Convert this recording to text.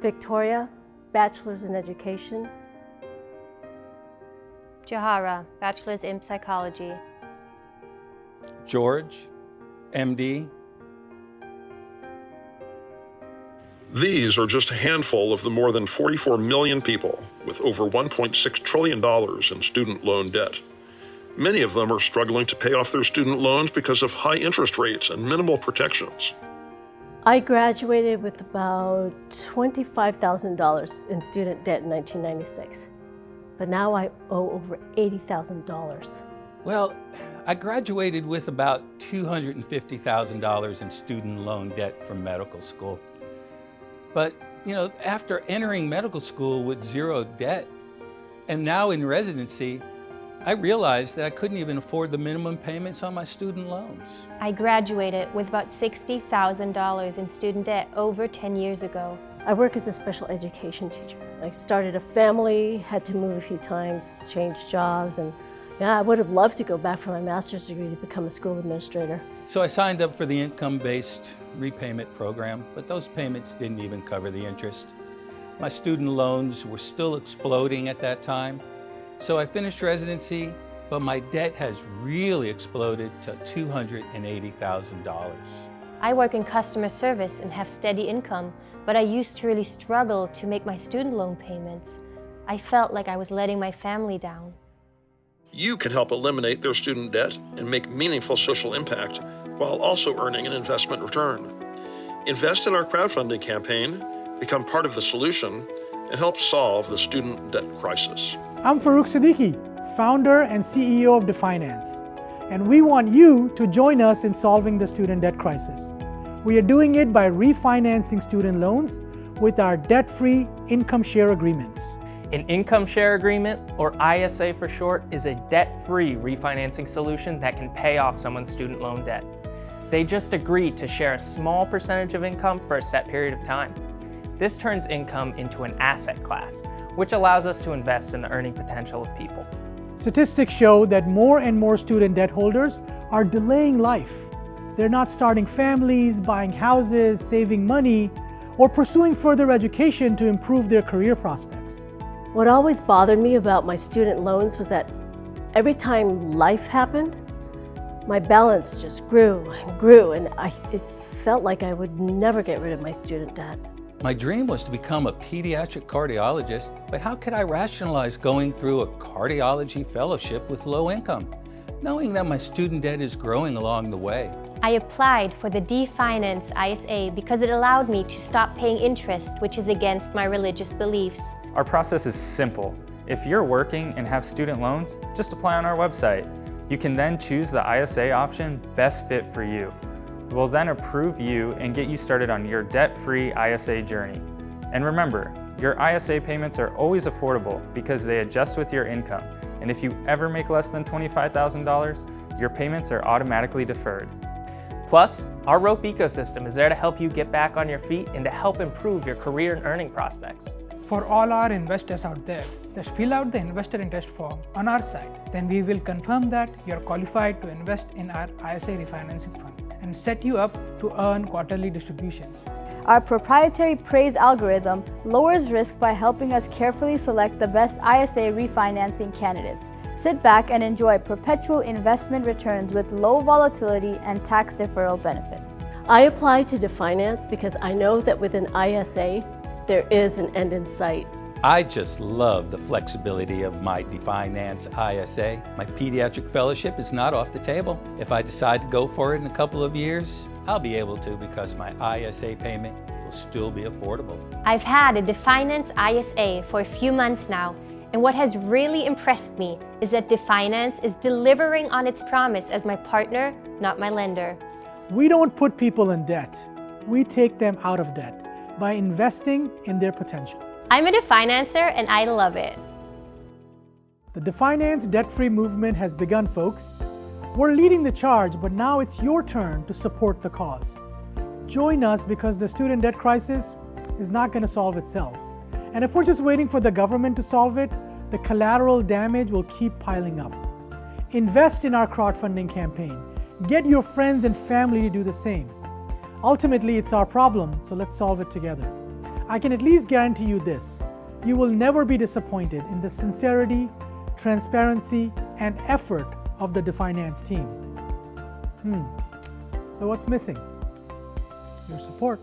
Victoria, Bachelor's in Education. Jahara, Bachelor's in Psychology. George, MD. These are just a handful of the more than 44 million people with over $1.6 trillion in student loan debt. Many of them are struggling to pay off their student loans because of high interest rates and minimal protections. I graduated with about $25,000 in student debt in 1996, but now I owe over $80,000. Well, I graduated with about $250,000 in student loan debt from medical school. But, after entering medical school with zero debt, and now in residency, I realized that I couldn't even afford the minimum payments on my student loans. I graduated with about $60,000 in student debt over 10 years ago. I work as a special education teacher. I started a family, had to move a few times, change jobs, and I would have loved to go back for my master's degree to become a school administrator. So I signed up for the income-based repayment program, but those payments didn't even cover the interest. My student loans were still exploding at that time. So I finished residency, but my debt has really exploded to $280,000. I work in customer service and have steady income, but I used to really struggle to make my student loan payments. I felt like I was letting my family down. You can help eliminate their student debt and make meaningful social impact while also earning an investment return. Invest in our crowdfunding campaign, become part of the solution, and help solve the student debt crisis. I'm Farrukh Siddiqui, founder and CEO of Defynance, and we want you to join us in solving the student debt crisis. We are doing it by refinancing student loans with our debt-free income share agreements. An income share agreement, or ISA for short, is a debt-free refinancing solution that can pay off someone's student loan debt. They just agree to share a small percentage of income for a set period of time. This turns income into an asset class, which allows us to invest in the earning potential of people. Statistics show that more and more student debt holders are delaying life. They're not starting families, buying houses, saving money, or pursuing further education to improve their career prospects. What always bothered me about my student loans was that every time life happened, my balance just grew and grew, and it felt like I would never get rid of my student debt. My dream was to become a pediatric cardiologist, but how could I rationalize going through a cardiology fellowship with low income, knowing that my student debt is growing along the way? I applied for the Defynance ISA because it allowed me to stop paying interest, which is against my religious beliefs. Our process is simple. If you're working and have student loans, just apply on our website. You can then choose the ISA option best fit for you. We'll then approve you and get you started on your debt-free ISA journey. And remember, your ISA payments are always affordable because they adjust with your income. And if you ever make less than $25,000, your payments are automatically deferred. Plus, our rope ecosystem is there to help you get back on your feet and to help improve your career and earning prospects. For all our investors out there, just fill out the investor interest form on our site. Then we will confirm that you are qualified to invest in our ISA refinancing fund and set you up to earn quarterly distributions. Our proprietary praise algorithm lowers risk by helping us carefully select the best ISA refinancing candidates. Sit back and enjoy perpetual investment returns with low volatility and tax deferral benefits. I applied to Defynance because I know that with an ISA, there is an end in sight. I just love the flexibility of my Defynance ISA. My pediatric fellowship is not off the table. If I decide to go for it in a couple of years, I'll be able to because my ISA payment will still be affordable. I've had a Defynance ISA for a few months now, and what has really impressed me is that Defynance is delivering on its promise as my partner, not my lender. We don't put people in debt. We take them out of debt by investing in their potential. I'm a Definancer and I love it. The Defynance debt-free movement has begun, folks. We're leading the charge, but now it's your turn to support the cause. Join us because the student debt crisis is not going to solve itself. And if we're just waiting for the government to solve it, the collateral damage will keep piling up. Invest in our crowdfunding campaign. Get your friends and family to do the same. Ultimately, it's our problem, so let's solve it together. I can at least guarantee you this: you will never be disappointed in the sincerity, transparency, and effort of the Defynance team. So what's missing? Your support.